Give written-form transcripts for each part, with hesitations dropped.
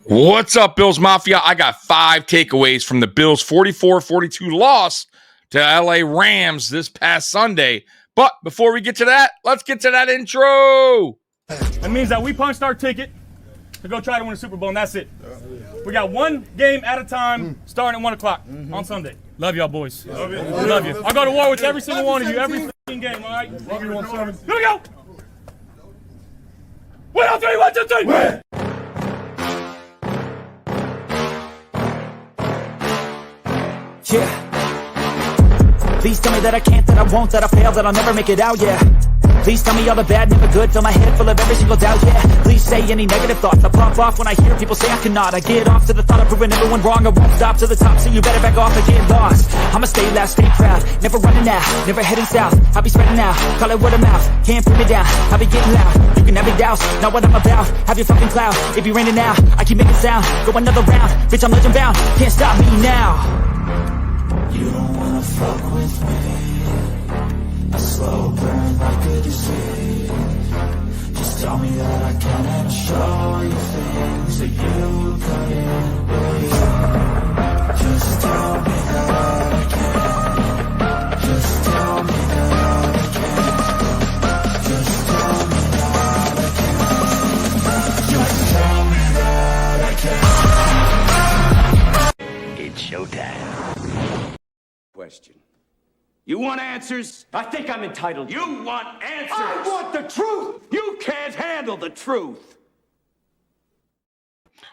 What's up, Bills Mafia? I got 5 takeaways from the Bills' 44-42 loss to LA Rams this past Sunday. But before we get to that, let's get to that intro. That means that we punched our ticket to go try to win a Super Bowl, and that's it. We got one game at a time, starting at 1 o'clock on Sunday. Love y'all, boys. Love you. Love you. I'll go to war with every single one of you, every game, all right? Love you, 1-7. Here we go. 1, 2, 3, 1, 2, 3. Win. Yeah. Please tell me that I can't, that I won't, that I fail, that I'll never make it out, yeah. Please tell me all the bad, never good, fill my head full of every single doubt, yeah. Please say any negative thoughts, I pop off when I hear people say I cannot. I get off to the thought of proving everyone wrong, I won't stop to the top, so you better back off and get lost. I'ma stay loud, stay proud, never running out, never heading south. I'll be spreading out, call it word of mouth, can't put me down, I'll be getting loud. You can have it douse, not what I'm about, have your fucking cloud. It be raining now, I keep making sound, go another round, bitch I'm legend bound, can't stop me now. You don't wanna fuck with me, a slow burn like a disease. Just tell me that I can and I'll show you things that you couldn't believe. Just tell me that I can. Just tell me that I can. Just tell me that I can. Just tell me that I can. It's showtime. Question. You want answers? I think I'm entitled. You want answers? I want the truth! You can't handle the truth.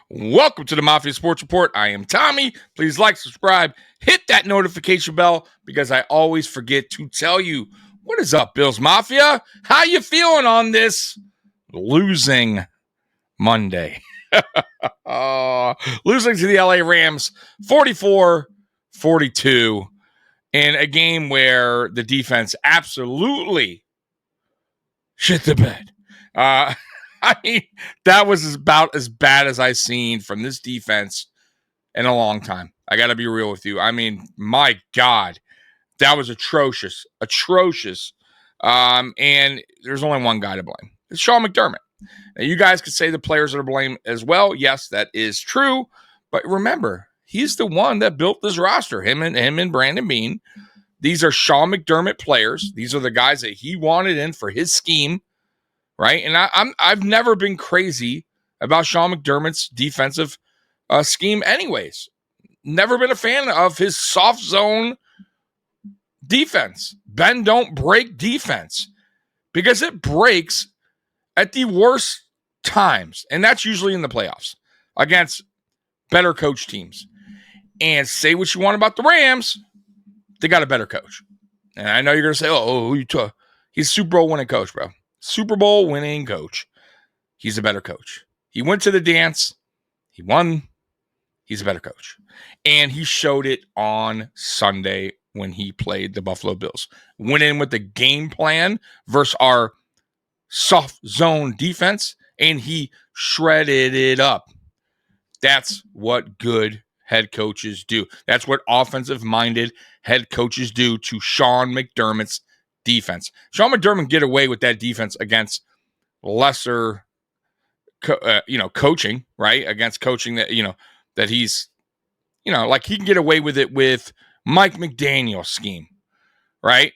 Welcome to the Mafia Sports Report. I am Tommy. Please like, subscribe, hit that notification bell because I always forget to tell you. What is up, Bills Mafia? How you feeling on this losing Monday? Losing to the LA Rams 44-42. In a game where the defense absolutely shit the bed. I mean, that was about as bad as I've seen from this defense in a long time. I got to be real with you. I mean, my God, that was atrocious. Atrocious. And there's only one guy to blame. It's Sean McDermott. Now, you guys could say the players are to blame as well. Yes, that is true. But remember, he's the one that built this roster, him and Brandon Beane. These are Sean McDermott players. These are the guys that he wanted in for his scheme, right? And I've never been crazy about Sean McDermott's defensive scheme anyways. Never been a fan of his soft zone defense. Bend don't break defense because it breaks at the worst times. And that's usually in the playoffs against better coach teams. And say what you want about the Rams, they got a better coach. And I know you're going to say, he's a Super Bowl winning coach, bro. Super Bowl winning coach. He's a better coach. He went to the dance. He won. He's a better coach. And he showed it on Sunday when he played the Buffalo Bills. Went in with the game plan versus our soft zone defense, and he shredded it up. That's what good head coaches do. That's what offensive-minded head coaches do to Sean McDermott's defense. Sean McDermott get away with that defense against lesser, coaching, right? Against coaching that, that he's, like he can get away with it with Mike McDaniel's scheme, right?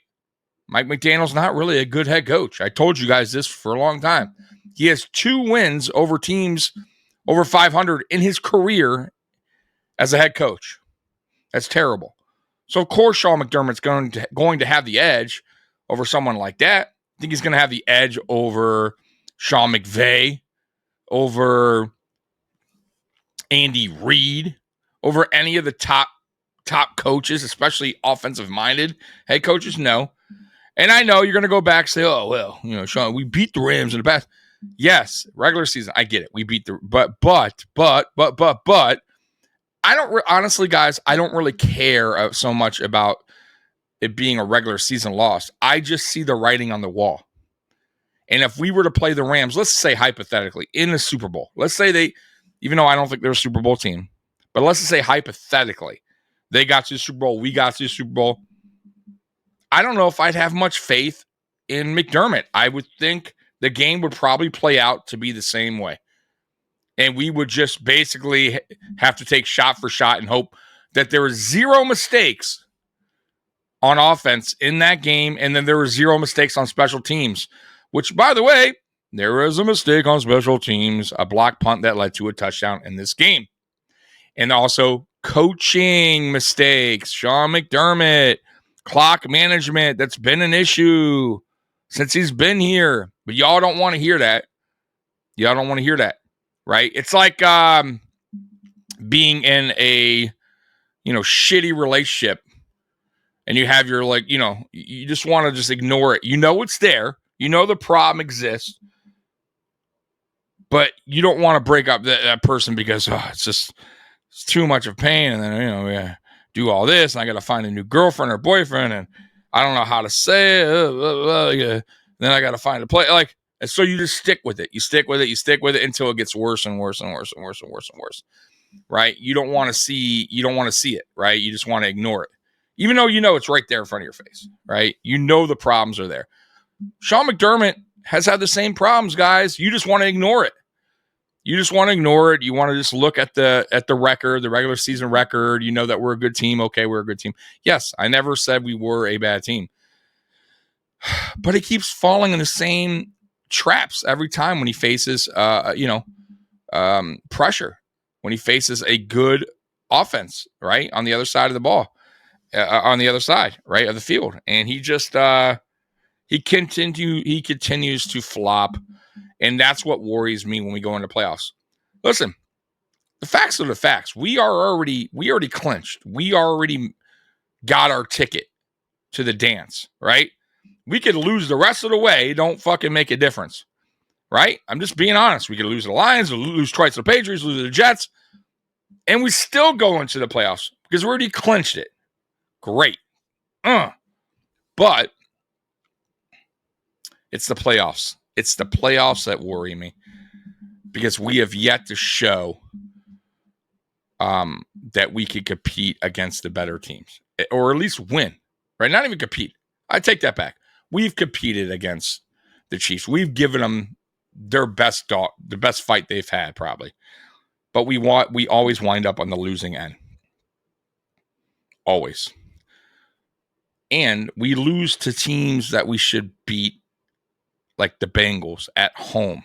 Mike McDaniel's not really a good head coach. I told you guys this for a long time. He has 2 wins over teams over 500 in his career as a head coach. That's terrible. So, of course, Sean McDermott's going to have the edge over someone like that. I think he's going to have the edge over Sean McVay, over Andy Reid, over any of the top coaches, especially offensive-minded head coaches. No. And I know you're going to go back and say, Sean, we beat the Rams in the past. Yes, regular season, I get it. We beat the but I don't honestly, guys, I don't really care so much about it being a regular season loss. I just see the writing on the wall. And if we were to play the Rams, let's say hypothetically in the Super Bowl, let's say even though I don't think they're a Super Bowl team, but let's just say hypothetically, they got to the Super Bowl, we got to the Super Bowl. I don't know if I'd have much faith in McDermott. I would think the game would probably play out to be the same way. and we would just basically have to take shot for shot and hope that there were zero mistakes on offense in that game, and then there were zero mistakes on special teams, which, by the way, there was a mistake on special teams, a block punt that led to a touchdown in this game. And also coaching mistakes. Sean McDermott, clock management, that's been an issue since he's been here. But y'all don't want to hear that. Y'all don't want to hear that, right? It's like being in a, shitty relationship, and you have your, you just want to just ignore it. You know it's there. You know the problem exists. But you don't want to break up that person because it's too much of pain. And then, we do all this, and I got to find a new girlfriend or boyfriend, and I don't know how to say it. Then I got to find a play. And so you just stick with it. You stick with it until it gets worse and worse and worse and worse and worse and worse. Right? You don't want to see it, right? You just want to ignore it. Even though it's right there in front of your face, right? The problems are there. Sean McDermott has had the same problems, guys. You just want to ignore it. You just want to ignore it. You want to just look at the record, the regular season record. You know that we're a good team. Okay, we're a good team. Yes, I never said we were a bad team. But he keeps falling in the same traps every time when he faces, pressure, when he faces a good offense, right, on the other side of the ball, on the other side, right, of the field. And he just he continues to flop. And that's what worries me when we go into playoffs. Listen, the facts are the facts. We already clinched. We already got our ticket to the dance, right? We could lose the rest of the way. Don't fucking make a difference, right? I'm just being honest. We could lose the Lions, lose twice to the Patriots, lose to the Jets, and we still go into the playoffs because we already clinched it. Great. But it's the playoffs. It's the playoffs that worry me because we have yet to show that we could compete against the better teams, or at least win, right? Not even compete. I take that back. We've competed against the Chiefs. We've given them their best the best fight they've had, probably. But we always wind up on the losing end. Always. And we lose to teams that we should beat, like the Bengals at home,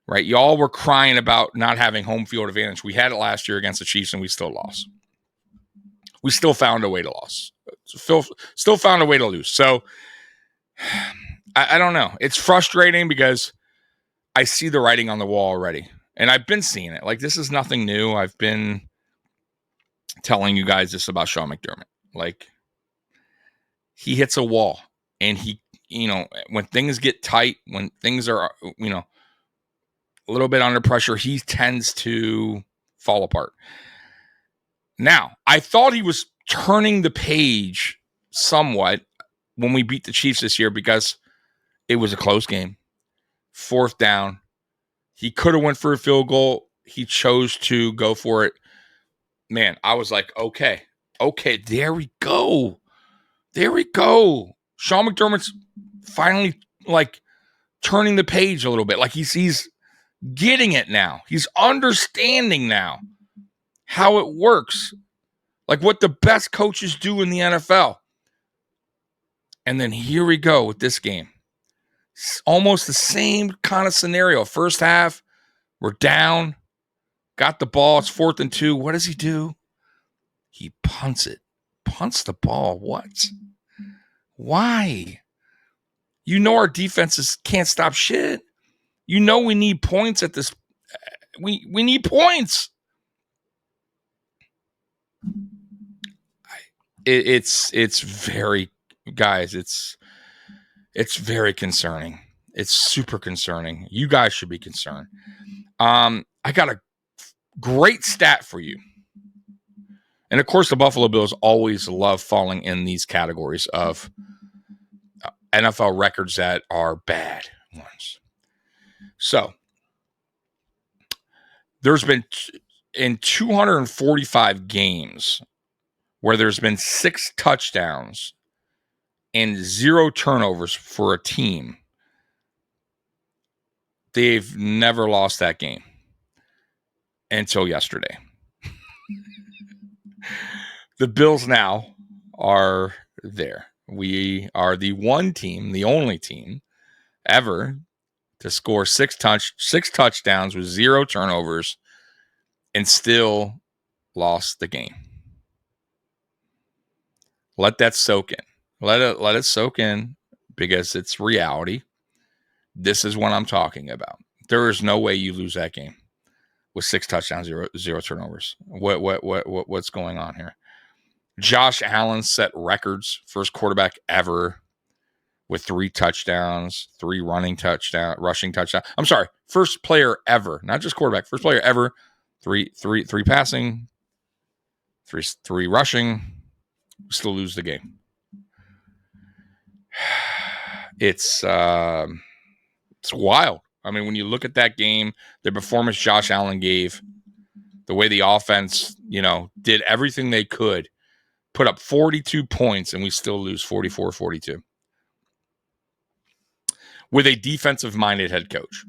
right? Y'all were crying about not having home field advantage. We had it last year against the Chiefs, and we still lost. We still found a way to lose. Still found a way to lose. So I don't know. It's frustrating because I see the writing on the wall already, and I've been seeing it. Like, this is nothing new. I've been telling you guys this about Sean McDermott. Like, he hits a wall, and he, when things get tight, when things are, a little bit under pressure, he tends to fall apart. Now, I thought he was turning the page somewhat when we beat the Chiefs this year because it was a close game. 4th down. He could have went for a field goal. He chose to go for it. Man, I was like, okay, there we go. Sean McDermott's finally, turning the page a little bit. Like, he's getting it now. He's understanding now how it works. Like what the best coaches do in the NFL. And then here we go with this game. It's almost the same kind of scenario. First half, we're down. Got the ball. It's 4th and 2. What does he do? He punts it. Punts the ball. What? Why? Our defenses can't stop shit. We need points at this. We need points. It's very, guys, it's very concerning. It's super concerning. You guys should be concerned. I got a great stat for you. And of course, the Buffalo Bills always love falling in these categories of NFL records that are bad ones. So there's been in 245 games where there's been 6 touchdowns and 0 turnovers for a team. They've never lost that game. until yesterday. The Bills now are there. We are the one team, the only team ever to score six touchdowns with 0 turnovers and still lost the game. Let that soak in. Let it soak in because it's reality. This is what I'm talking about. There is no way you lose that game with 6 touchdowns, zero turnovers. What's going on here? Josh Allen set records, first quarterback ever with 3 touchdowns, 3 rushing touchdown. I'm sorry, first player ever, not just quarterback, first player ever, 3 passing, 3 rushing, still lose the game. It's wild. I mean, when you look at that game, the performance Josh Allen gave, the way the offense, did everything they could, put up 42 points, and we still lose 44-42. With a defensive-minded head coach.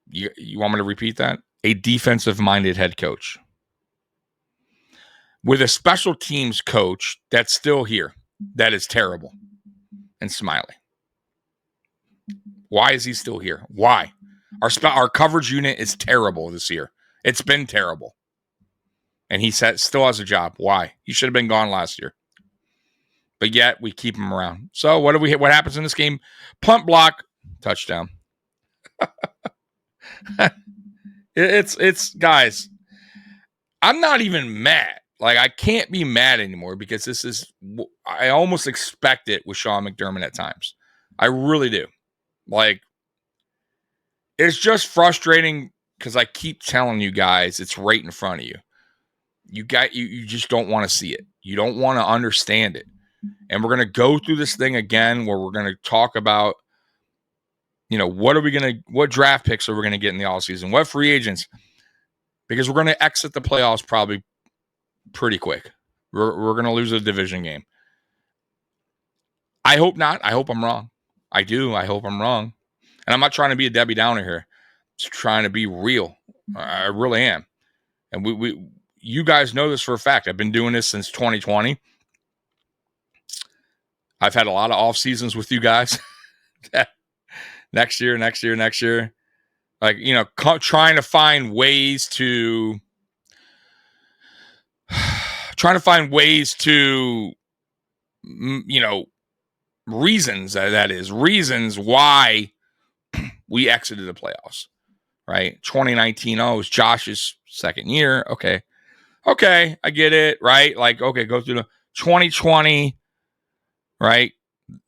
You want me to repeat that? A defensive-minded head coach. With a special teams coach that's still here, that is terrible, and Smiley. Why is he still here? Why? Our coverage unit is terrible this year. It's been terrible. And he still has a job. Why? He should have been gone last year. But yet we keep him around. So what happens in this game? Punt block, touchdown. It's guys, I'm not even mad. Like, I can't be mad anymore because I almost expect it with Sean McDermott at times. I really do. Like, it's just frustrating because I keep telling you guys it's right in front of you. You just don't want to see it. You don't want to understand it. And we're going to go through this thing again where we're going to talk about, what draft picks are we going to get in the offseason? What free agents? Because we're going to exit the playoffs probably pretty quick. We're going to lose a division game. I hope not. I hope I'm wrong. I do. I hope I'm wrong. And I'm not trying to be a Debbie Downer here. Just trying to be real. I really am. And you guys know this for a fact. I've been doing this since 2020. I've had a lot of off seasons with you guys. next year. Like, trying to find ways to reasons why we exited the playoffs, right? 2019, it was Josh's second year. Okay, I get it, right? Like, okay, go through the 2020, right?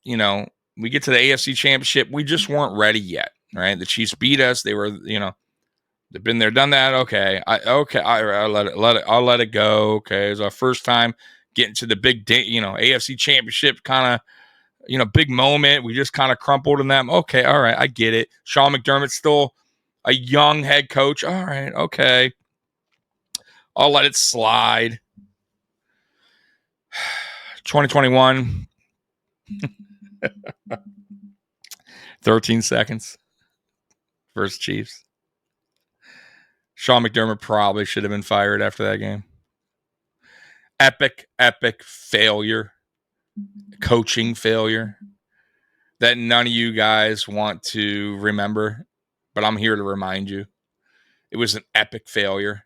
We get to the AFC Championship. We just weren't ready yet, right? The Chiefs beat us. They were, they've been there, done that. Okay, I'll let it go. Okay, it was our first time getting to the big day, AFC Championship kind of, big moment. We just kind of crumpled in that. Okay, all right, I get it. Sean McDermott's still a young head coach. All right, okay. I'll let it slide. 2021. 13 seconds. Versus Chiefs. Sean McDermott probably should have been fired after that game. Epic failure. Coaching failure that none of you guys want to remember, but I'm here to remind you. It was an epic failure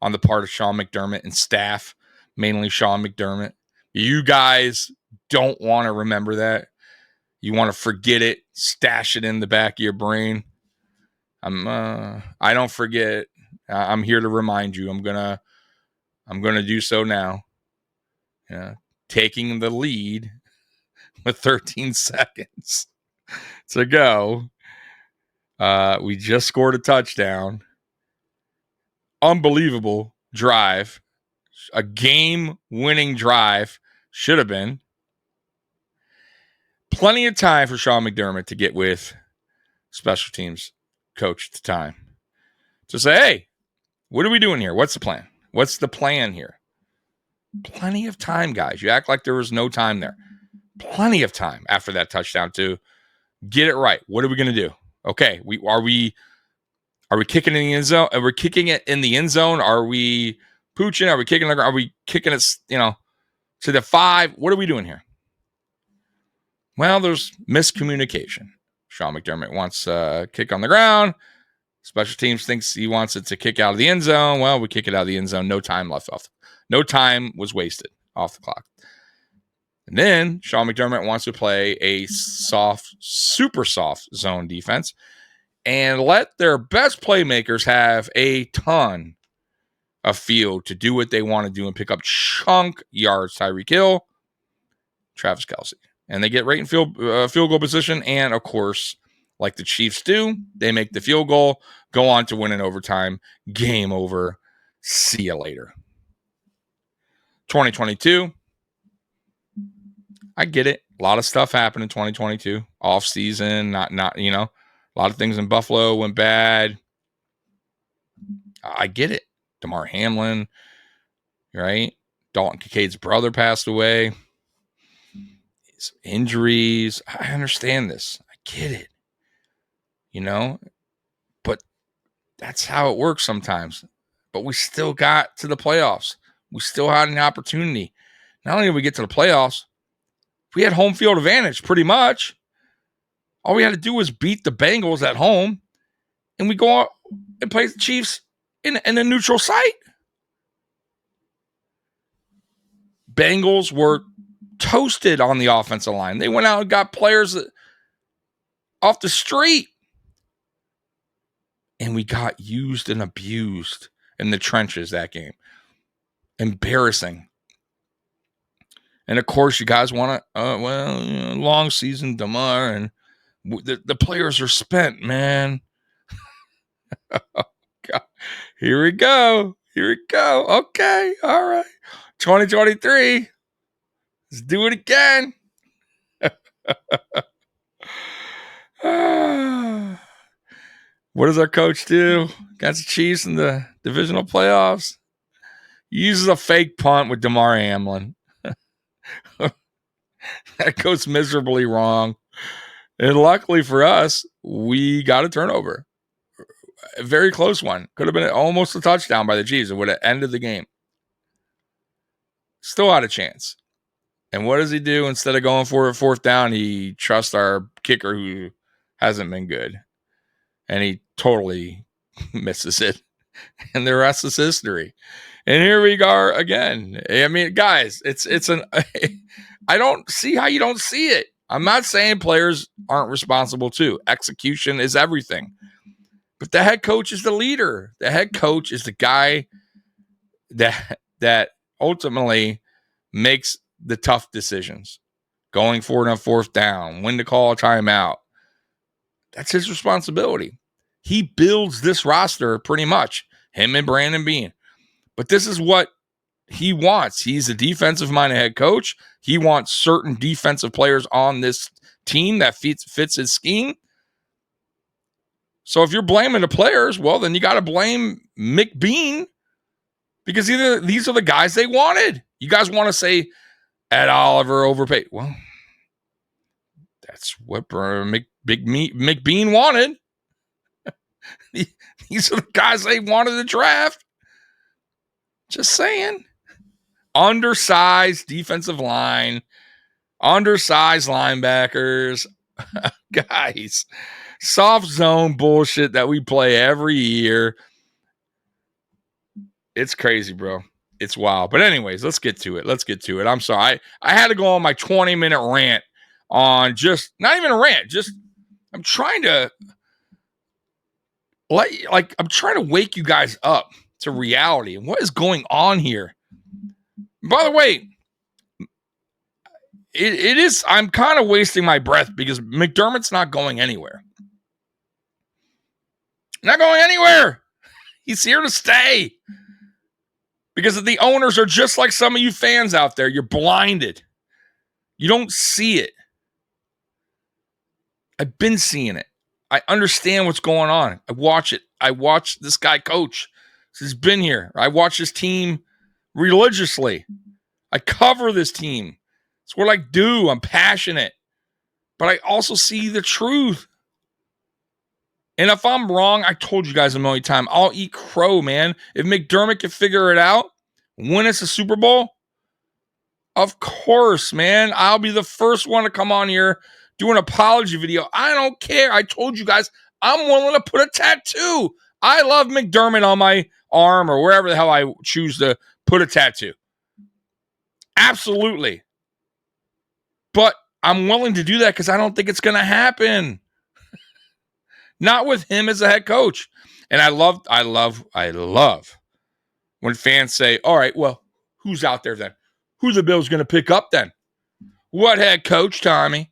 on the part of Sean McDermott and staff, mainly Sean McDermott. You guys don't want to remember that. You want to forget it, stash it in the back of your brain. I don't forget. I'm here to remind you. I'm gonna do so now. Yeah, taking the lead with 13 seconds to go. We just scored a touchdown. Unbelievable drive. A game-winning drive. Should have been. Plenty of time for Sean McDermott to get with special teams coach at the time. To say, hey, what are we doing here? What's the plan? What's the plan here? Plenty of time, guys. You act like there was no time there. Plenty of time after that touchdown to get it right. What are we going to do? Okay, are we Are we kicking in the end zone? Are we kicking it in the end zone? Are we pooching? Are we kicking it? Are we kicking it, to the 5? What are we doing here? Well, there's miscommunication. Sean McDermott wants a kick on the ground. Special teams thinks he wants it to kick out of the end zone. Well, we kick it out of the end zone. No time left off. No time was wasted off the clock. And then Sean McDermott wants to play a soft, super soft zone defense and let their best playmakers have a ton of field to do what they want to do and pick up chunk yards. Tyreek Hill, Travis Kelce. And they get right in field goal position. And, of course, like the Chiefs do, they make the field goal, go on to win in overtime. Game over. See you later. 2022. I get it. A lot of stuff happened in 2022. Off season, not a lot of things in Buffalo went bad. I get it. DeMar Hamlin, right? Dalton Kincaid's brother passed away. His injuries. I understand this. I get it. But that's how it works sometimes. But we still got to the playoffs. We still had an opportunity. Not only did we get to the playoffs, we had home field advantage pretty much. All we had to do was beat the Bengals at home, and we go out and play the Chiefs in a neutral site. Bengals were toasted on the offensive line. They went out and got players off the street. And we got used and abused in the trenches that game. Embarrassing. And, of course, you guys want to, long season, DeMar, and the players are spent, man. Oh, God. Here we go. Okay. All right. 2023. Let's do it again. What does our coach do against the Chiefs in the divisional playoffs? He uses a fake punt with DeMar Hamlin. That goes miserably wrong. And luckily for us, we got a turnover. A very close one. Could have been almost a touchdown by the Chiefs. It would have ended the game. Still had a chance. And what does he do? Instead of going for a 4th down, he trusts our kicker who hasn't been good. And he totally misses it. And the rest is history. And here we are again. I mean, guys, I don't see how you don't see it. I'm not saying players aren't responsible too. Execution is everything. But the head coach is the leader. The head coach is the guy that ultimately makes the tough decisions. Going for it on 4th down, when to call a timeout. That's his responsibility. He builds this roster pretty much, him and Brandon Beane. But this is what he wants. He's a defensive-minded head coach. He wants certain defensive players on this team that fits his scheme. So if you're blaming the players, well, then you got to blame McBean because either these are the guys they wanted. You guys want to say Ed Oliver overpaid. Well, that's what McBean wanted. These are the guys they wanted to draft. Just saying. Undersized defensive line. Undersized linebackers. Guys. Soft zone bullshit that we play every year. It's crazy, bro. It's wild. But anyways, let's get to it. I'm sorry. I had to go on my 20-minute rant on just, not even a rant, just I'm trying to wake you guys up to reality and what is going on here. By the way, it is, I'm kind of wasting my breath because McDermott's not going anywhere. Not going anywhere. He's here to stay. Because the owners are just like some of you fans out there. You're blinded. You don't see it. I've been seeing it. I understand what's going on. I watch it. I watch this guy coach. He's been here. I watch his team religiously. I cover this team. It's what I do. I'm passionate. But I also see the truth. And if I'm wrong, I told you guys a million times, I'll eat crow, man. If McDermott can figure it out, win us a Super Bowl, of course, man. I'll be the first one to come on here, do an apology video. I don't care. I told you guys, I'm willing to put a tattoo. I love McDermott on my arm or wherever the hell I choose to put a tattoo. Absolutely. But I'm willing to do that because I don't think it's going to happen. Not with him as a head coach. And I love when fans say, all right, well, who's out there then? Who the Bills going to pick up then? What head coach, Tommy?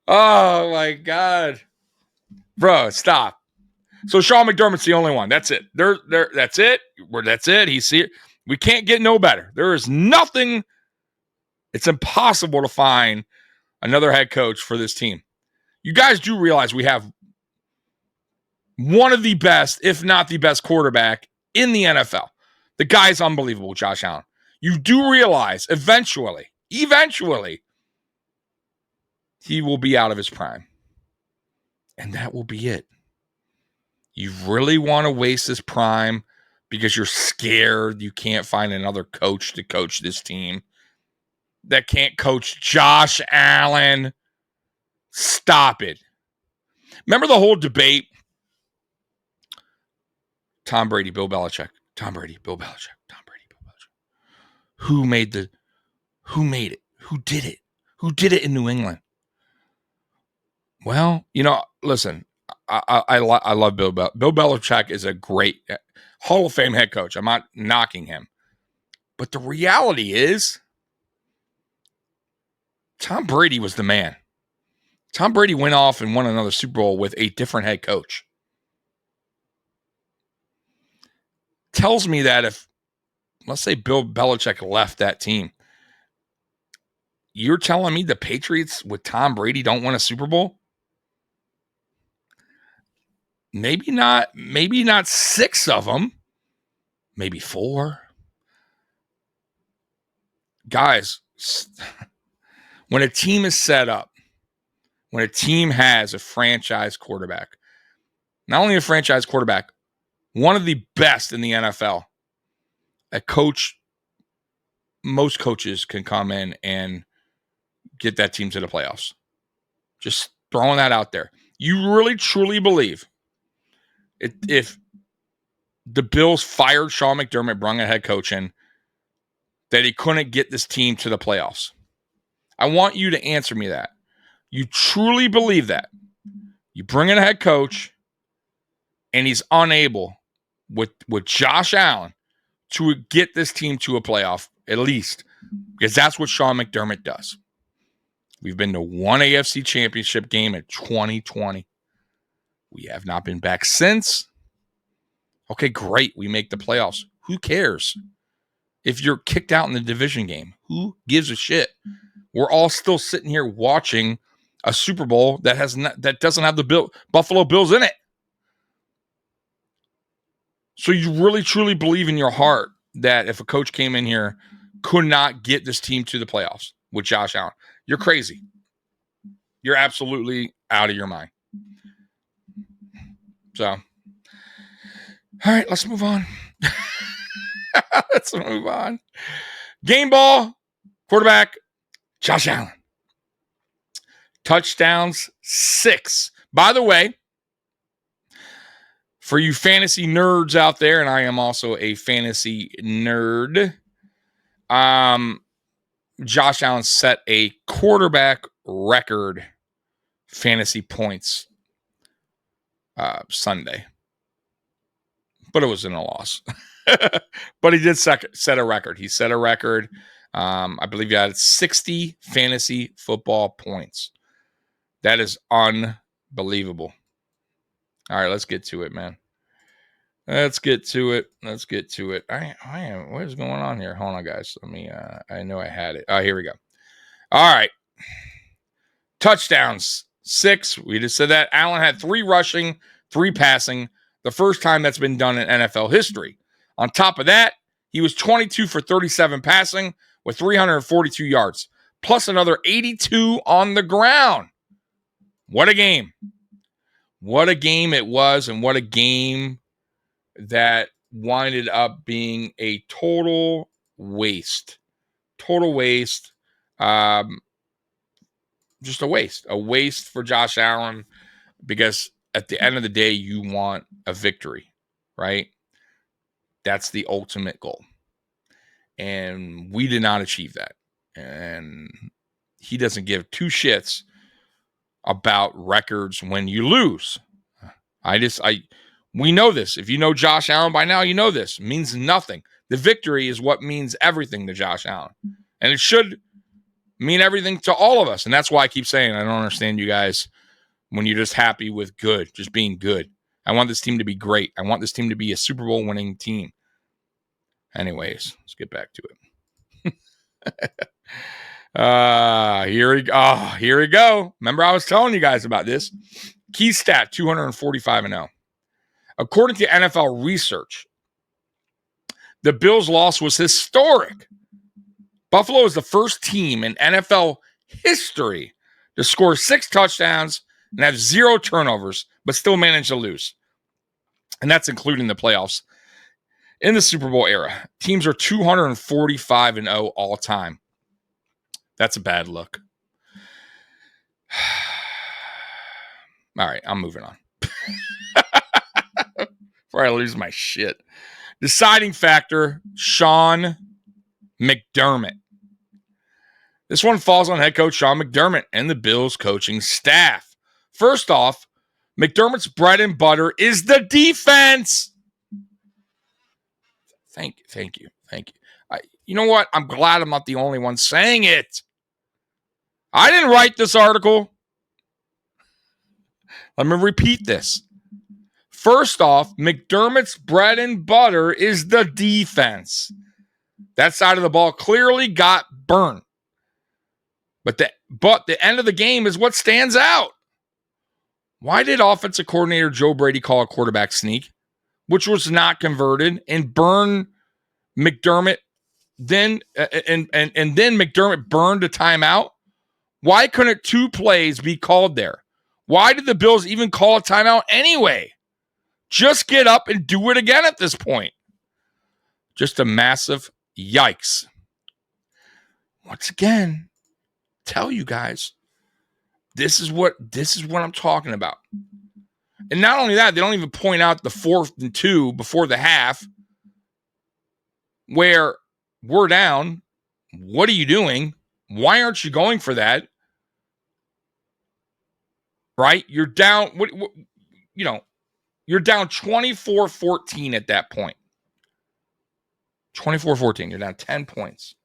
Oh, my God. Bro, stop. So Sean McDermott's the only one. That's it. That's it. That's it. He's here. We can't get no better. There is nothing. It's impossible to find another head coach for this team. You guys do realize we have one of the best, if not the best quarterback in the NFL. The guy's unbelievable, Josh Allen. You do realize eventually, he will be out of his prime. And that will be it. You really want to waste his prime because you're scared you can't find another coach to coach this team that can't coach Josh Allen. Stop it. Remember the whole debate? Tom Brady, Bill Belichick. Tom Brady, Bill Belichick. Tom Brady, Bill Belichick. Who made it? Who did it? Who did it in New England? Well, listen, I love Bill Belichick. Bill Belichick is a great Hall of Fame head coach. I'm not knocking him. But the reality is, Tom Brady was the man. Tom Brady went off and won another Super Bowl with a different head coach. Tells me that if, let's say, Bill Belichick left that team, you're telling me the Patriots with Tom Brady don't win a Super Bowl? Maybe not 6 of them. Maybe 4. Guys, when a team is set up, when a team has a franchise quarterback, not only a franchise quarterback, one of the best in the NFL, most coaches can come in and get that team to the playoffs. Just throwing that out there. You really, truly believe if the Bills fired Sean McDermott, brought a head coach in, that he couldn't get this team to the playoffs? I want you to answer me that. You truly believe that? You bring in a head coach, and he's unable with Josh Allen to get this team to a playoff, at least, because that's what Sean McDermott does. We've been to one AFC championship game in 2020. We have not been back since. Okay, great. We make the playoffs. Who cares? If you're kicked out in the division game, who gives a shit? We're all still sitting here watching a Super Bowl that doesn't have the Buffalo Bills in it. So you really, truly believe in your heart that if a coach came in here, could not get this team to the playoffs with Josh Allen? You're crazy. You're absolutely out of your mind. So, all right, let's move on. Let's move on. Game ball, quarterback, Josh Allen. Touchdowns, 6. By the way, for you fantasy nerds out there, and I am also a fantasy nerd, Josh Allen set a quarterback record fantasy points Sunday. But it was in a loss. But he did set a record. He set a record. I believe he had 60 fantasy football points. That is unbelievable. All right, let's get to it, man. Let's get to it. I am. What is going on here? Hold on, guys. Let me. I know I had it. Oh, here we go. All right. Touchdowns, 6. We just said that. Allen had 3 rushing, 3 passing. The first time that's been done in NFL history. On top of that, he was 22 for 37 passing with 342 yards, plus another 82 on the ground. What a game. What a game it was, and what a game that winded up being a total waste. Total waste. Just a waste for Josh Allen, because at the end of the day, you want a victory, right? That's the ultimate goal. And we did not achieve that. And he doesn't give two shits about records when you lose. We know this. If you know Josh Allen by now, you know this. It means nothing. The victory is what means everything to Josh Allen. And it should mean everything to all of us. And that's why I keep saying, I don't understand you guys when you're just happy with good, just being good. I want this team to be great. I want this team to be a Super Bowl winning team. Anyways, let's get back to it. Here we go. Remember, I was telling you guys about this. Key stat, 245-0. According to NFL research, the Bills' loss was historic. Buffalo is the first team in NFL history to score 6 touchdowns and have 0 turnovers, but still manage to lose. And that's including the playoffs. In the Super Bowl era, teams are 245-0 all time. That's a bad look. All right, I'm moving on. Before I lose my shit. Deciding factor, Sean McDermott. This one falls on head coach Sean McDermott and the Bills coaching staff. First off, McDermott's bread and butter is the defense. Thank you. You know what? I'm glad I'm not the only one saying it. I didn't write this article. Let me repeat this. First off, McDermott's bread and butter is the defense. That side of the ball clearly got burned. But the end of the game is what stands out. Why did offensive coordinator Joe Brady call a quarterback sneak, which was not converted, and burn McDermott? Then then McDermott burned a timeout. Why couldn't 2 plays be called there? Why did the Bills even call a timeout anyway? Just get up and do it again at this point. Just a massive yikes. Once again, tell you guys, this is what I'm talking about. And not only that, they don't even point out the 4th and 2 before the half where we're down. What are you doing? Why aren't you going for that? Right? You're down, you're down 24-14 at that point. 24-14. You're down 10 points.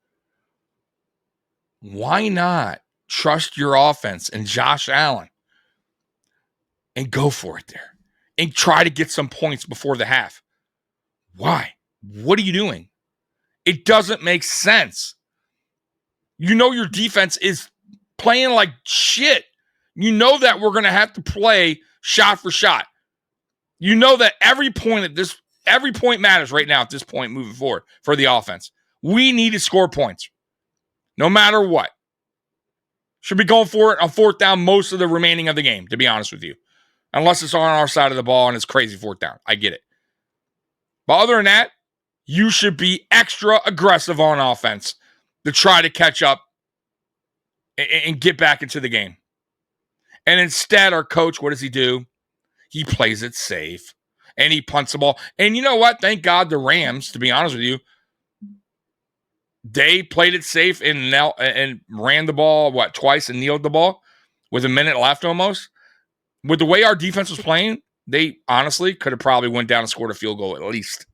Why not trust your offense and Josh Allen and go for it there and try to get some points before the half? Why? What are you doing? It doesn't make sense. You know your defense is playing like shit. You know that we're going to have to play shot for shot. You know that every point matters right now at this point moving forward for the offense. We need to score points no matter what. Should be going for it on 4th down most of the remaining of the game, to be honest with you. Unless it's on our side of the ball and it's crazy 4th down. I get it. But other than that, you should be extra aggressive on offense to try to catch up and get back into the game. And instead, our coach, what does he do? He plays it safe and he punts the ball. And you know what? Thank God the Rams, to be honest with you, they played it safe and ran the ball, twice and kneeled the ball with a minute left almost. With the way our defense was playing, they honestly could have probably went down and scored a field goal at least.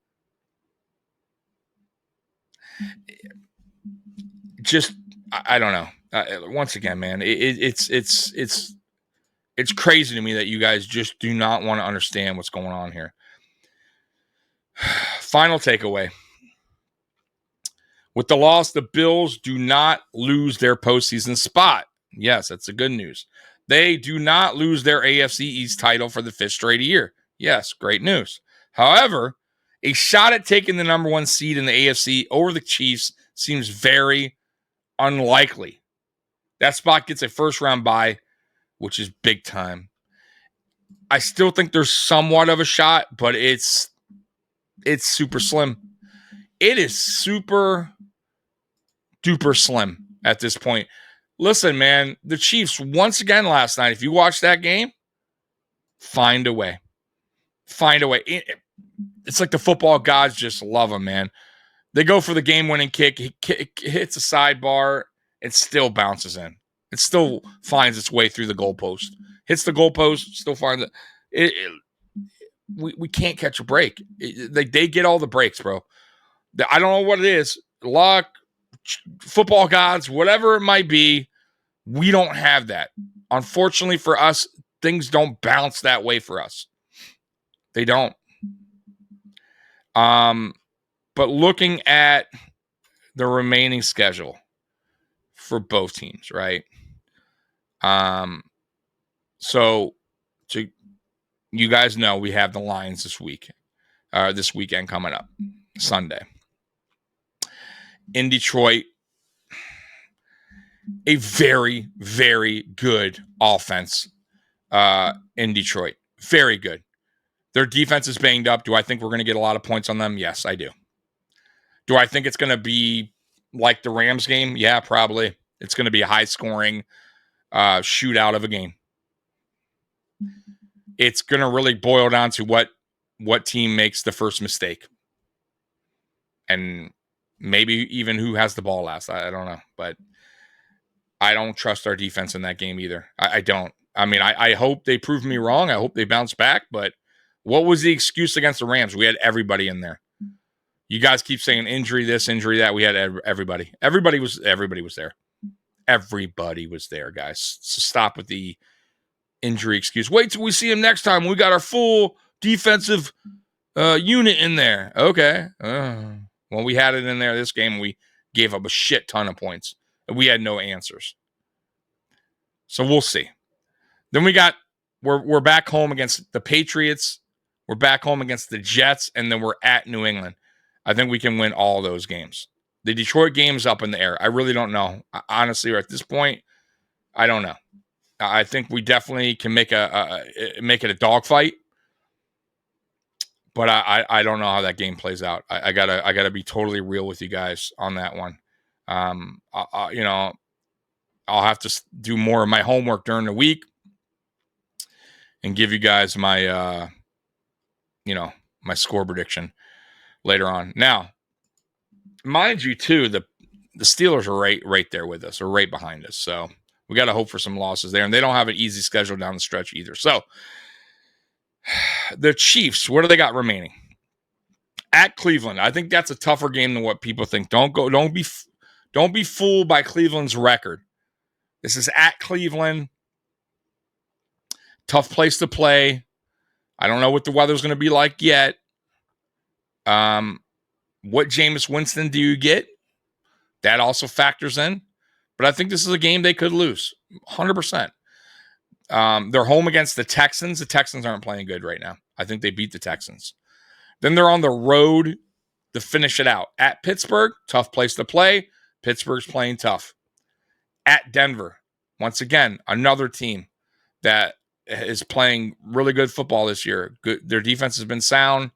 Just, I don't know. Once again, man, it's crazy to me that you guys just do not want to understand what's going on here. Final takeaway. With the loss, the Bills do not lose their postseason spot. Yes, that's the good news. They do not lose their AFC East title for the 5th straight year. Yes, great news. However, a shot at taking the number 1 seed in the AFC over the Chiefs seems very unlikely. That spot gets a first-round bye, which is big time. I still think there's somewhat of a shot, but it's super slim. It is super duper slim at this point. Listen, man, the Chiefs, once again last night, if you watch that game, find a way. Find a way. It's like the football gods just love them, man. They go for the game-winning kick. He hits a sidebar. It still bounces in. It still finds its way through the goalpost. Hits the goalpost, still finds it. We can't catch a break. They get all the breaks, bro. I don't know what it is. Luck, football gods, whatever it might be. We don't have that. Unfortunately for us, things don't bounce that way for us. They don't. But looking at the remaining schedule for both teams, right? So you guys know we have the Lions this weekend coming up, Sunday. In Detroit, a very, very good offense in Detroit. Very good. Their defense is banged up. Do I think we're going to get a lot of points on them? Yes, I do. Do I think it's going to be like the Rams game? Yeah, probably. It's going to be a high-scoring shootout of a game. It's going to really boil down to what team makes the first mistake. And maybe even who has the ball last. I don't know. But I don't trust our defense in that game either. I don't. I mean, I hope they prove me wrong. I hope they bounce back. But what was the excuse against the Rams? We had everybody in there. You guys keep saying injury this, injury that. We had everybody. Everybody was there. Everybody was there, guys. So stop with the injury excuse. Wait till we see him next time. We got our full defensive unit in there. Okay. Well, we had it in there this game. We gave up a shit ton of points. We had no answers. So we'll see. Then we're back home against the Patriots. We're back home against the Jets, and then we're at New England. I think we can win all those games. The Detroit game's up in the air. I really don't know. Honestly, at this point, I don't know. I think we definitely can make it a dogfight, but I don't know how that game plays out. I gotta be totally real with you guys on that one. I'll have to do more of my homework during the week and give you guys my my score prediction later on. Now, mind you, too, the Steelers are right there with us, or right behind us. So we got to hope for some losses there, and they don't have an easy schedule down the stretch either. So the Chiefs, what do they got remaining? At Cleveland, I think that's a tougher game than what people think. Don't be fooled by Cleveland's record. This is at Cleveland. Tough place to play. I don't know what the weather's going to be like yet. What Jameis Winston do you get? That also factors in. But I think this is a game they could lose. 100%. They're home against the Texans. The Texans aren't playing good right now. I think they beat the Texans. Then they're on the road to finish it out. At Pittsburgh, tough place to play. Pittsburgh's playing tough. At Denver, once again, another team that is playing really good football this year. Good, their defense has been sound.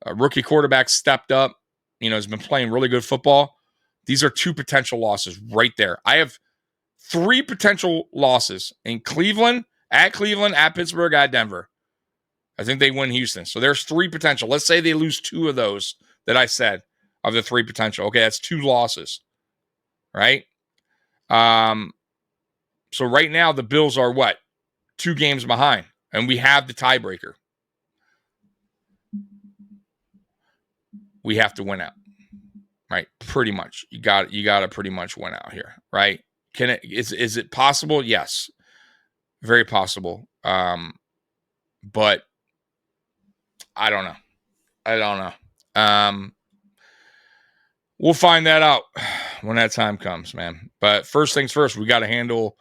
A rookie quarterback stepped up. Has been playing really good football. These are two potential losses right there. I have three potential losses in Cleveland, at Pittsburgh, at Denver. I think they win Houston. So there's three potential. Let's say they lose two of those that I said of the three potential. Okay, that's two losses, right? So right now the Bills are what? 2 games behind, and we have the tiebreaker. We have to win out, right? Pretty much. You got to pretty much win out here, right? Is it possible? Yes, very possible. But I don't know. We'll find that out when that time comes, man. But first things first, we got to handle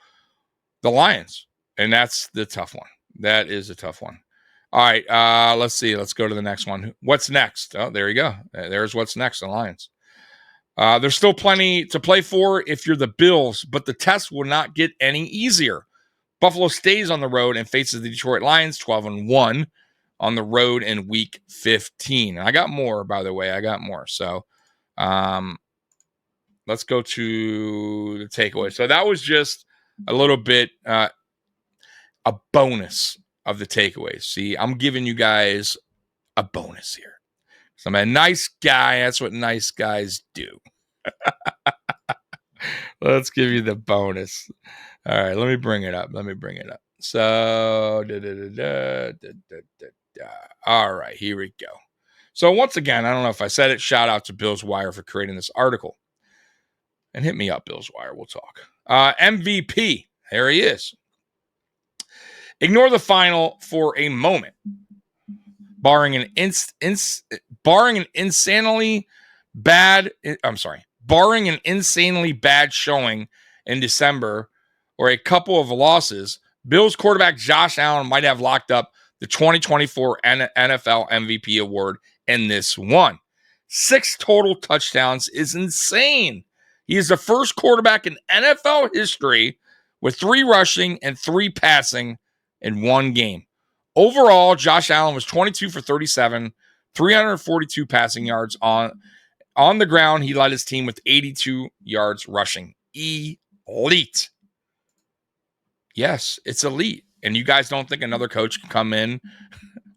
the Lions, and that's the tough one. That is a tough one. All right, let's see. Let's go to the next one. What's next? Oh, there you go. There's what's next, the Lions. There's still plenty to play for if you're the Bills, but the test will not get any easier. Buffalo stays on the road and faces the Detroit Lions 12-1 on the road in week 15. And I got more, by the way. I got more. So let's go to the takeaway. So that was just a little bit a bonus of the takeaways. See, I'm giving you guys a bonus here. So I'm a nice guy. That's what nice guys do. Let's give you the bonus. All right, let me bring it up. So, all right, here we go. So once again, I don't know if I said it. Shout out to Bills Wire for creating this article. And hit me up, Bills Wire. We'll talk. MVP. There he is. Ignore the final for a moment. Barring an insanely bad showing in December or a couple of losses, Bills quarterback Josh Allen might have locked up the 2024 NFL MVP award in this one. 6 total touchdowns is insane. He is the first quarterback in NFL history with 3 rushing and 3 passing in one game. Overall, Josh Allen was 22 for 37, 342 passing yards on the ground. He led his team with 82 yards rushing. Elite. Yes, it's elite. And you guys don't think another coach can come in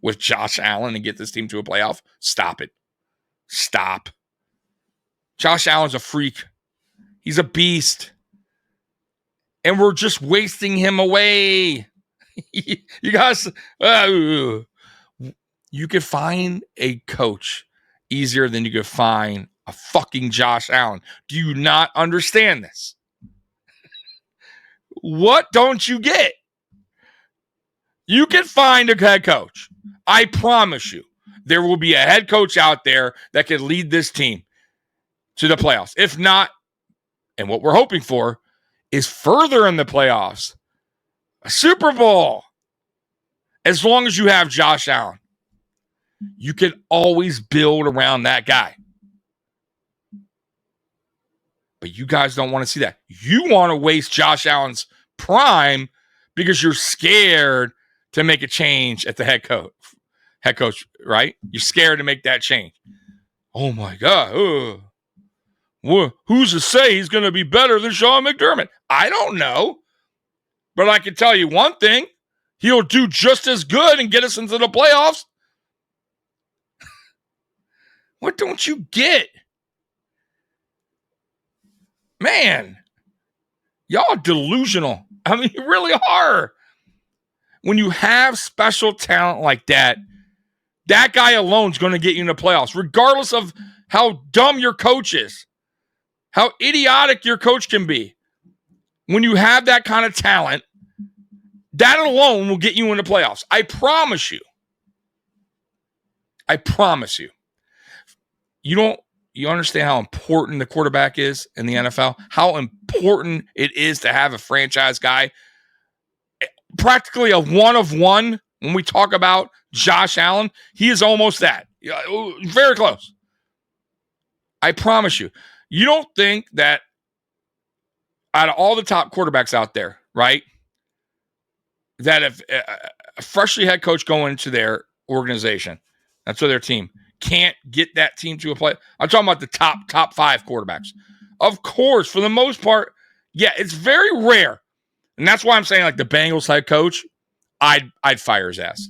with Josh Allen and get this team to a playoff? Stop it. Stop. Josh Allen's a freak. He's a beast. And we're just wasting him away. You guys, you could find a coach easier than you could find a fucking Josh Allen. Do you not understand this? What don't you get? You can find a head coach. I promise you, there will be a head coach out there that can lead this team to the playoffs. If not, and what we're hoping for is further in the playoffs, a Super Bowl. As long as you have Josh Allen, you can always build around that guy. But you guys don't want to see that. You want to waste Josh Allen's prime because you're scared to make a change at the head coach. Head coach, right? You're scared to make that change. Oh my God. Who's to say he's going to be better than Sean McDermott? I don't know. But I can tell you one thing. He'll do just as good and get us into the playoffs. What don't you get? Man, y'all delusional. I mean, you really are. When you have special talent like that, that guy alone is going to get you in the playoffs, regardless of how dumb your coach is, how idiotic your coach can be. When you have that kind of talent, that alone will get you in the playoffs. I promise you. I promise you. You understand how important the quarterback is in the NFL? How important it is to have a franchise guy? Practically a one of one when we talk about Josh Allen. He is almost that. Very close. I promise you. You don't think that out of all the top quarterbacks out there, right, that if a freshly head coach going into their organization, that's their team, can't get that team to a play. I'm talking about the top 5 quarterbacks. Of course, for the most part, yeah, it's very rare. And that's why I'm saying, like, the Bengals head coach, I'd fire his ass.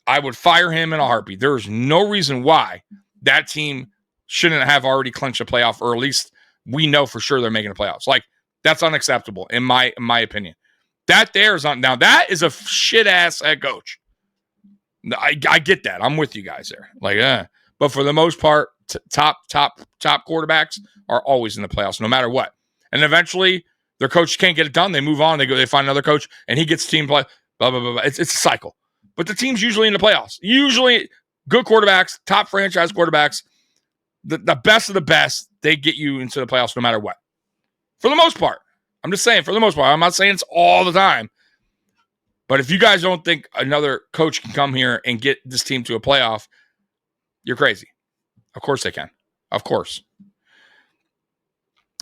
I would fire him in a heartbeat. There's no reason why that team shouldn't have already clinched a playoff, or at least we know for sure they're making the playoffs. Like, that's unacceptable in my opinion. That there is now that is a shit ass head coach. I get that. I'm with you guys there. Like, but for the most part, top quarterbacks are always in the playoffs, no matter what. And eventually, their coach can't get it done. They move on. They find another coach, and he gets the team play. Blah blah blah blah. It's a cycle. But the team's usually in the playoffs. Usually, good quarterbacks, top franchise quarterbacks, the best of the best, they get you into the playoffs no matter what. For the most part. I'm just saying, for the most part. I'm not saying it's all the time. But if you guys don't think another coach can come here and get this team to a playoff, you're crazy. Of course they can. Of course.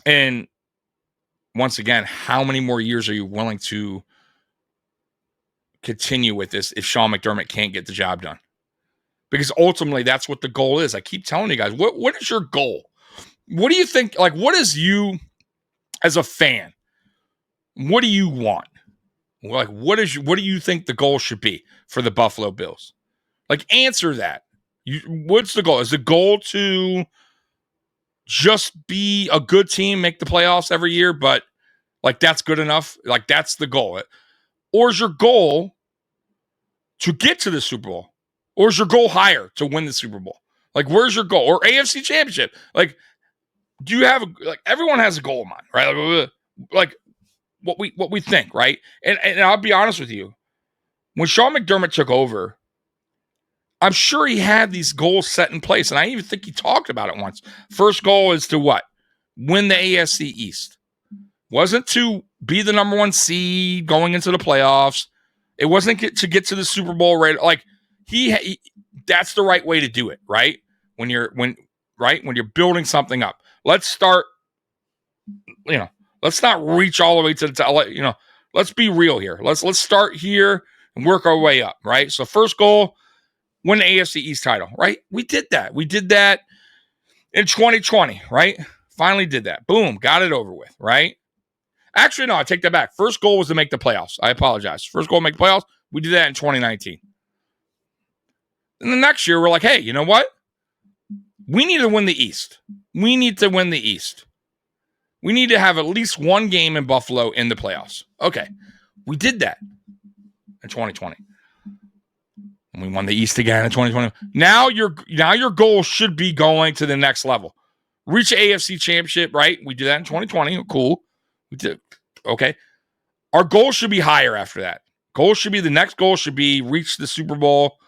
And once again, how many more years are you willing to continue with this if Sean McDermott can't get the job done. Because ultimately, that's what the goal is. I keep telling you guys, what is your goal? What do you think? Like, what is you as a fan? What do you want? Like, what do you think the goal should be for the Buffalo Bills? Like, answer that. What's the goal? Is the goal to just be a good team, make the playoffs every year, but like that's good enough? Like, that's the goal. Or is your goal to get to the Super Bowl? Or is your goal higher to win the Super Bowl? Like, where's your goal? Or AFC Championship? Like, do you have everyone has a goal in mind, right? Like what we think, right? And I'll be honest with you. When Sean McDermott took over, I'm sure he had these goals set in place, and I even think he talked about it once. First goal is to what? Win the AFC East. Wasn't to be the number 1 seed going into the playoffs. It wasn't to get to the Super Bowl, right? Like he that's the right way to do it, right? When you're building something up. Let's start, let's not reach all the way to the top. Let's be real here. Let's start here and work our way up, right? So first goal, win the AFC East title, right? We did that. We did that in 2020, right? Finally did that. Boom, got it over with, right? Actually, no, I take that back. First goal was to make the playoffs. I apologize. First goal to make the playoffs. We did that in 2019. And the next year, we're like, hey, you know what? We need to win the East. We need to win the East. We need to have at least one game in Buffalo in the playoffs. Okay. We did that in 2020. And we won the East again in 2020. Now your goal should be going to the next level. Reach the AFC Championship, right? We did that in 2020. Cool. We did. Okay. Our goal should be higher after that. The next goal should be reach the Super Bowl.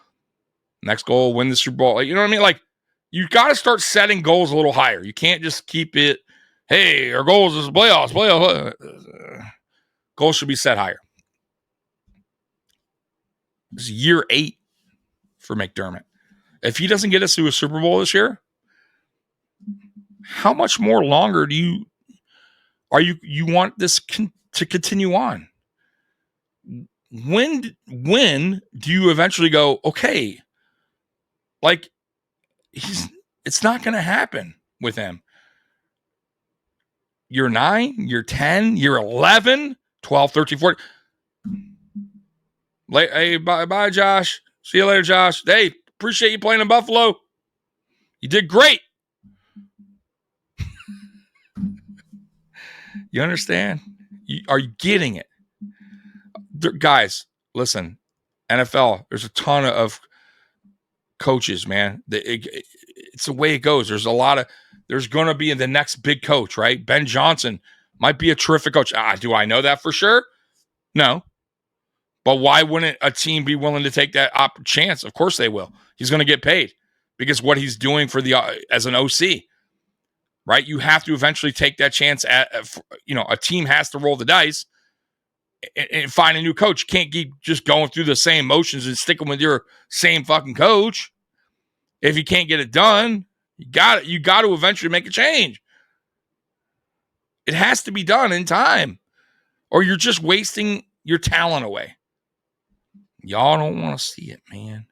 Next goal, win the Super Bowl. You know what I mean? Like, you got to start setting goals a little higher. You can't just keep it, hey, our goals is playoffs. Goals should be set higher. This is year 8 for McDermott. If he doesn't get us to a Super Bowl this year, how much more longer do you want this to continue on? When do you eventually go, okay, like it's not going to happen with him? Year 9, year 10, year 11, 12, 13, 14. Hey, bye, Josh. See you later, Josh. Hey, appreciate you playing in Buffalo. You did great. You understand? Are you getting it? Guys, listen, NFL, there's a ton of coaches, man. It's the way it goes. There's going to be the next big coach, right? Ben Johnson might be a terrific coach. Do I know that for sure? No. But why wouldn't a team be willing to take that chance? Of course they will. He's going to get paid because what he's doing for as an OC, right? You have to eventually take that chance a team has to roll the dice and find a new coach. You can't keep just going through the same motions and sticking with your same fucking coach. If you can't get it done, you got to eventually make a change. It has to be done in time, or you're just wasting your talent away. Y'all don't want to see it, man.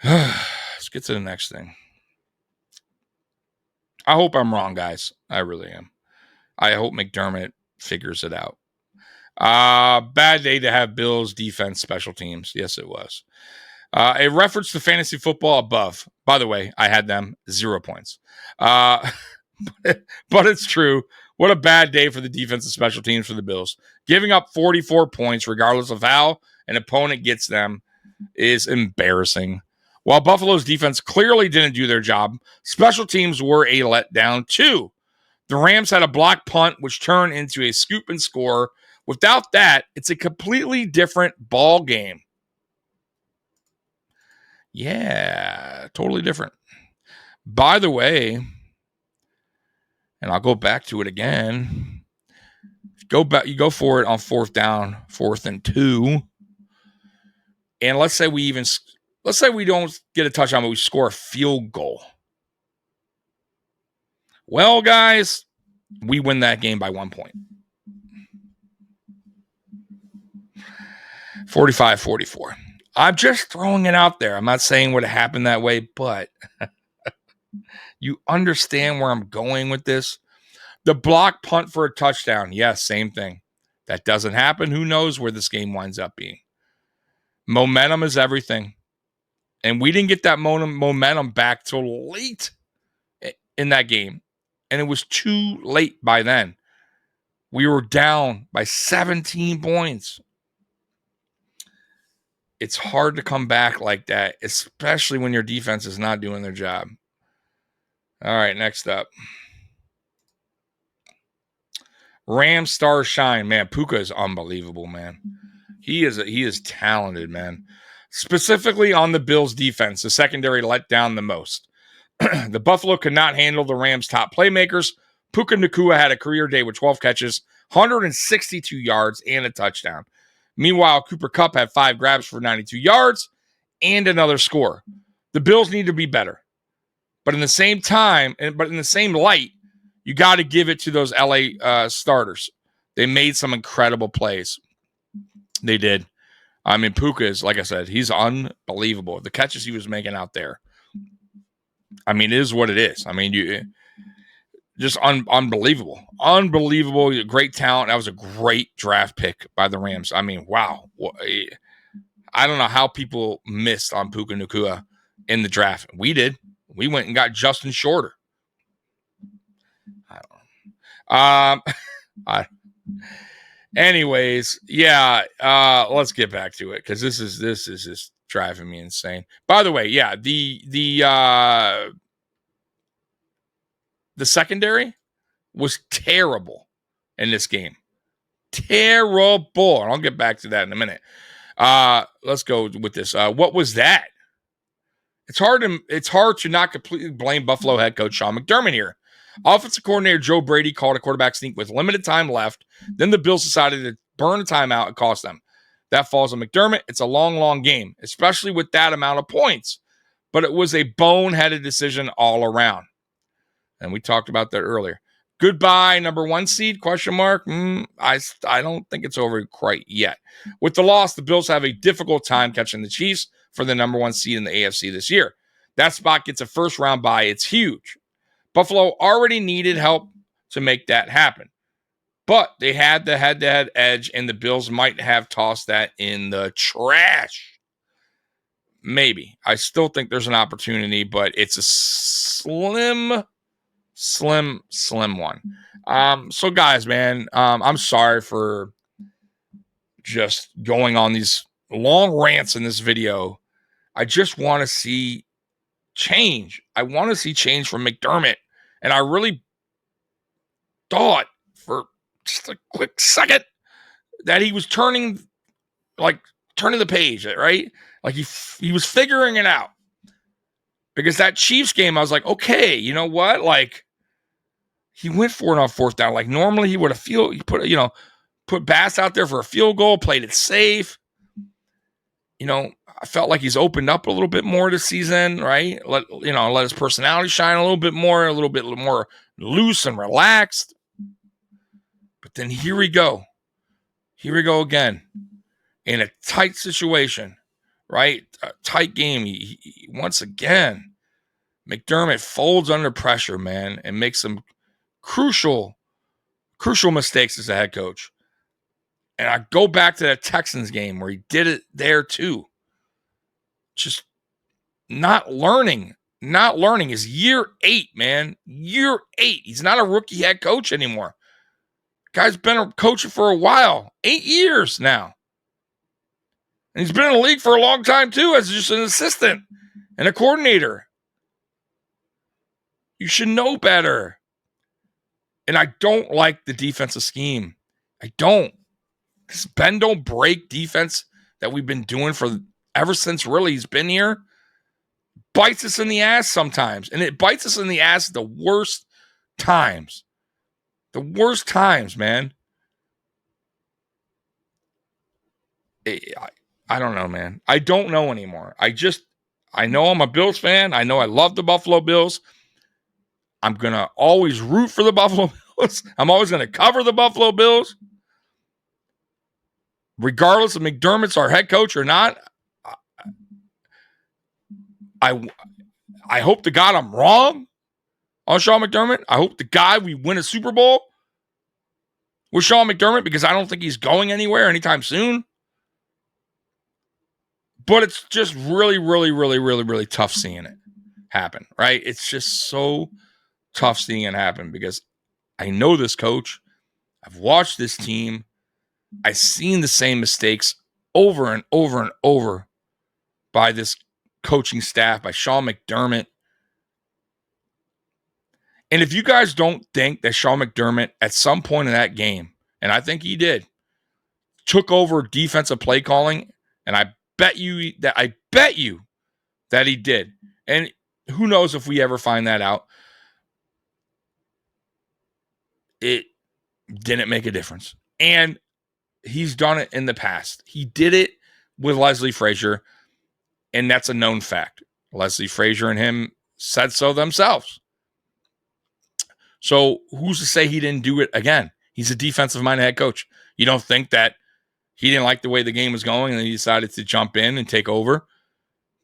Let's get to the next thing. I hope I'm wrong, guys. I really am. I hope McDermott figures it out. Bad day to have Bills defense special teams. Yes, it was. A reference to fantasy football above. By the way, I had them 0 points. But it's true. What a bad day for the defensive special teams for the Bills. Giving up 44 points, regardless of how an opponent gets them, is embarrassing. While Buffalo's defense clearly didn't do their job, special teams were a letdown too. The Rams had a block punt, which turned into a scoop and score. Without that, it's a completely different ball game. Yeah, totally different. By the way, and I'll go back to it again. You go for it on 4th down, 4th and 2. And let's say we don't get a touchdown, but we score a field goal. Well, guys, we win that game by 1 point. 45-44. I'm just throwing it out there. I'm not saying would have happened that way, but you understand where I'm going with this. The block punt for a touchdown. Yes, same thing. That doesn't happen. Who knows where this game winds up being? Momentum is everything. And we didn't get that momentum back till late in that game. And it was too late by then. We were down by 17 points. It's hard to come back like that, especially when your defense is not doing their job. All right, next up. Rams star shine. Man, Puka is unbelievable, man. He is talented, man. Specifically on the Bills defense, the secondary let down the most. The Buffalo could not handle the Rams' top playmakers. Puka Nacua had a career day with 12 catches, 162 yards, and a touchdown. Meanwhile, Cooper Kupp had 5 grabs for 92 yards and another score. The Bills need to be better. But in the same time, but in the same light, you got to give it to those LA starters. They made some incredible plays. They did. I mean, Puka is, like I said, he's unbelievable. The catches he was making out there. I mean, it is what it is. I mean, just unbelievable. Unbelievable. Great talent. That was a great draft pick by the Rams. I mean, wow. I don't know how people missed on Puka Nacua in the draft. We did. We went and got Justin Shorter. I don't know. Anyways, yeah, let's get back to it because this is just driving me insane. By the way, yeah, the secondary was terrible in this game. Terrible. And I'll get back to that in a minute. Let's go with this. What was that? It's hard to not completely blame Buffalo head coach Sean McDermott here. Offensive coordinator Joe Brady called a quarterback sneak with limited time left. Then the Bills decided to burn a timeout and cost them. That falls on McDermott. It's a long, long game, especially with that amount of points. But it was a boneheaded decision all around. And we talked about that earlier. Goodbye, number 1 seed, question mark. I don't think it's over quite yet. With the loss, the Bills have a difficult time catching the Chiefs for the number 1 seed in the AFC this year. That spot gets a first round bye. It's huge. Buffalo already needed help to make that happen. But they had the head-to-head edge, and the Bills might have tossed that in the trash. Maybe. I still think there's an opportunity, but it's a slim one. So, guys, man, I'm sorry for just going on these long rants in this video. I just want to see change. I want to see change from McDermott. And I really thought for just a quick second that he was turning the page, right? Like he was figuring it out. Because that Chiefs game, I was like, okay, you know what? Like, he went for it on 4th down. Like, normally he would have put Bass out there for a field goal, played it safe. You know, I felt like he's opened up a little bit more this season, right? Let his personality shine a little bit more loose and relaxed. But then here we go. Here we go again. In a tight situation, right? A tight game. He once again, McDermott folds under pressure, man, and makes some crucial mistakes as a head coach. And I go back to that Texans game where he did it there too. Just not learning. Not learning is year 8, man. Year 8. He's not a rookie head coach anymore. Guy's been a coach for a while. 8 years now. And he's been in the league for a long time too as just an assistant and a coordinator. You should know better. And I don't like the defensive scheme. I don't. This bend don't break defense that we've been doing for ever since really he's been here bites us in the ass sometimes. And it bites us in the ass at the worst times. The worst times, man. I don't know, man. I don't know anymore. I know I'm a Bills fan. I know I love the Buffalo Bills. I'm going to always root for the Buffalo Bills. I'm always going to cover the Buffalo Bills. regardless of McDermott's our head coach or not, I hope to God I'm wrong on Sean McDermott. I hope to God we win a Super Bowl with Sean McDermott because I don't think he's going anywhere anytime soon. But it's just really, really, really, really, really tough seeing it happen, right? It's just so tough seeing it happen because I know this coach. I've watched this team. I've seen the same mistakes over and over and over by this coaching staff, by Sean McDermott. And if you guys don't think that Sean McDermott at some point in that game, and I think he did, took over defensive play calling, and I bet you that he did. And who knows if we ever find that out. It didn't make a difference. And he's done it in the past. He did it with Leslie Frazier, and that's a known fact. Leslie Frazier and him said so themselves. So who's to say he didn't do it again? He's a defensive-minded head coach. You don't think that he didn't like the way the game was going and he decided to jump in and take over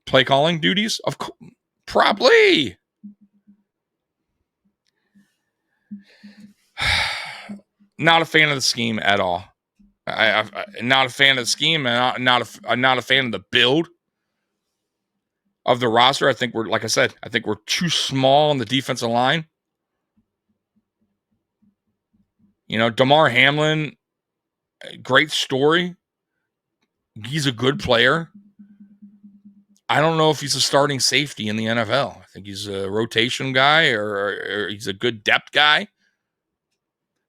play calling duties? Of course, probably. Not a fan of the scheme at all. I'm not a fan of the scheme, and I'm not a fan of the build of the roster. I think we're too small on the defensive line. You know, Damar Hamlin, great story. He's a good player. I don't know if he's a starting safety in the NFL. I think he's a rotation guy or he's a good depth guy.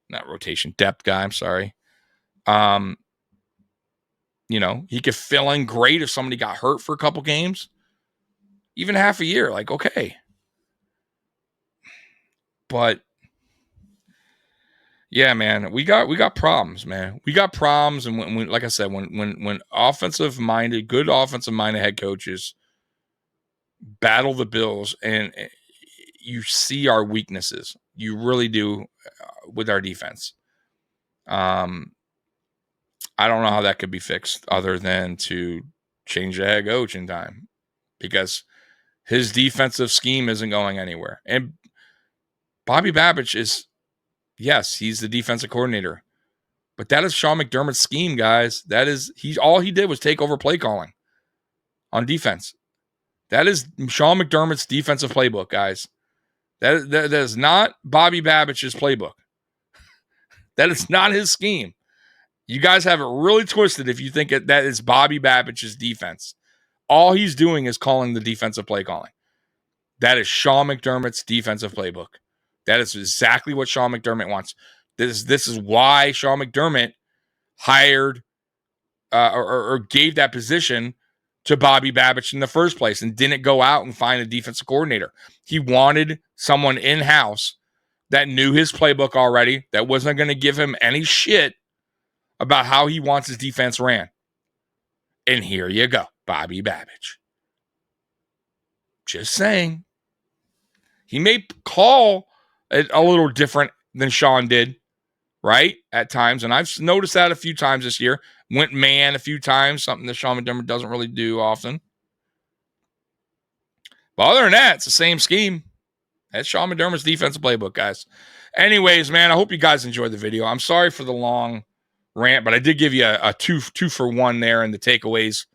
Not rotation, depth guy, I'm sorry. You know, he could fill in great if somebody got hurt for a couple games. Even half a year, like, okay. But yeah, man, we got problems, man. We got problems, and when like I said, when good offensive minded head coaches battle the Bills, and you see our weaknesses, you really do with our defense. I don't know how that could be fixed other than to change the head coach in time, because his defensive scheme isn't going anywhere. And Bobby Babich is. Yes, he's the defensive coordinator, but that is Sean McDermott's scheme, guys. All he did was take over play calling on defense. That is Sean McDermott's defensive playbook, guys. That is not Bobby Babich's playbook. That is not his scheme. You guys have it really twisted if you think that is Bobby Babich's defense. All he's doing is calling the defensive play calling. That is Sean McDermott's defensive playbook. That is exactly what Sean McDermott wants. This is why Sean McDermott hired or gave that position to Bobby Babich in the first place and didn't go out and find a defensive coordinator. He wanted someone in-house that knew his playbook already, that wasn't going to give him any shit about how he wants his defense ran. And here you go, Bobby Babich. Just saying. He may call a little different than Sean did, right? At times. And I've noticed that a few times this year. Went man a few times, something that Sean McDermott doesn't really do often. But other than that, it's the same scheme. That's Sean McDermott's defensive playbook, guys. Anyways, man, I hope you guys enjoyed the video. I'm sorry for the long rant, but I did give you a two for one there in the takeaways.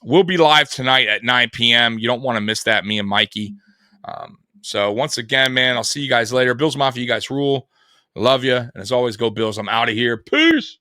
We'll be live tonight at 9 p.m. You don't want to miss that, me and Mikey. So once again, man, I'll see you guys later. Bills Mafia, you guys rule. I love you. And as always, go Bills. I'm out of here. Peace.